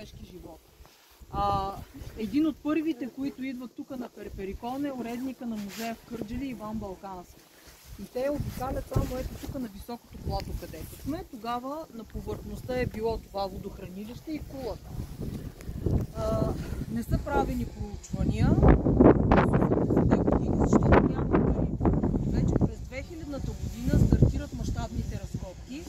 човешки живот. Един от първите, които идват тук на Перперикон, е уредника на музея в Кърджали, Иван Балкански. И те обикалят само ето тук на високото плато, където сме. Тогава на повърхността е било това водохранилище и кулата. Не са правени проучвания за тези години, защото няма пари. Вече през 2000-та година стартират мащабните разкопки.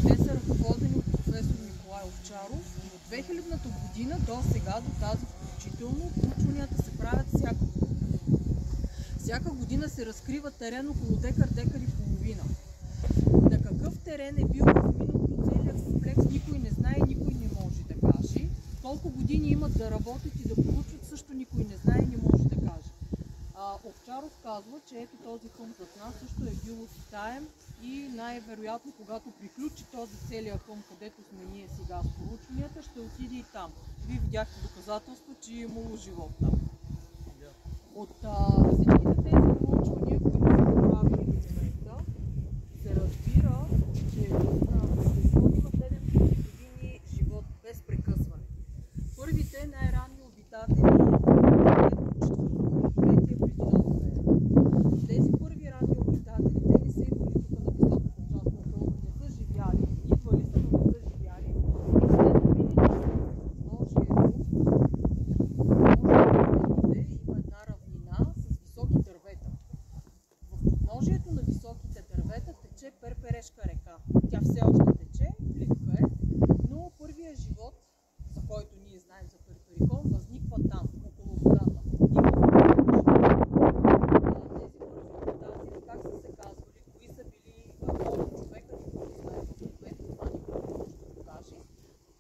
Те са ръководени от професор Николай Овчаров. И от 2000-та година до сега, до тази включително, проучванията се правят всяка година. Всяка година се разкрива терен около декар и половина. На какъв терен е бил в миналото целият комплекс, никой не знае, никой не може да каже. Колко години имат да работят и да проучват, също никой не знае, не може да каже. Овчаров казва, че ето този хълм зад нас също е бил оситаем и най-вероятно, когато приключи този целият хълм, където сме ние сега с проучванията, ще отиде и там. Вие видяхте доказателство, че е имало живот там. От всичките тези проучвания, които са направили до момента, се разбира, че има 7 години живот без прекъсване. Първите най-ранни обитатели тези първи ранни обитатели, те не са идвали тук на високата част на хълма, не са живяли, идвали са, но не са живяли. И след да видите има една равнина с високи дървета. В подножието на високите дървета тече Перперешка река. Тя все още тече, плитка е, но първият живот, за който ние знаем за Перперикон, възниква там, около водата. Как са се казвали, кои са били колко човека, никой не знае колко е, това никой не може да го каже.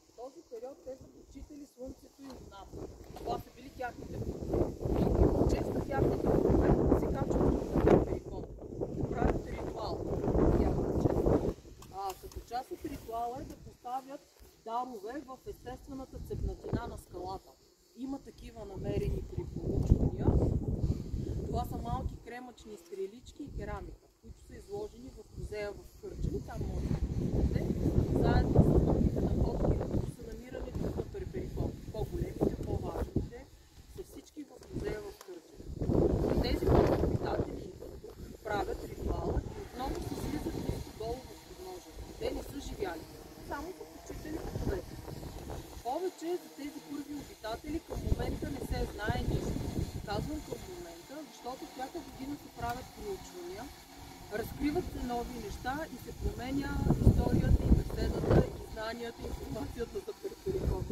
В този период те са почитали слънцето и луната. Това са били тяхните богове. И чест на тяхните богове се качват на Перперикон. Да правят ритуал на тяхната чест. Като част от ритуала е да поставят дарове в естествената цепнатина на скалата. Има такива намерени при проучвания. Това са малки кремъчни стрелички и керамика, които са изложени в музея в Кърджали. Там може да видите, заедно с другите находки, които са намирани тук на Перперикон. По-големите, по-важните са всички в музея в Кърджали. Тези обитатели идват тук, правят ритуала и отново се слизат близко долу в подножието. Те не са живяли, само са почитали боговете. Повече за тези първи обитатели към момента не се знае нищо. Казвам към момента, защото всяка година се правят проучвания, разкриват се нови неща и се променя историята и беседата и знанията и информацията за Перперикон.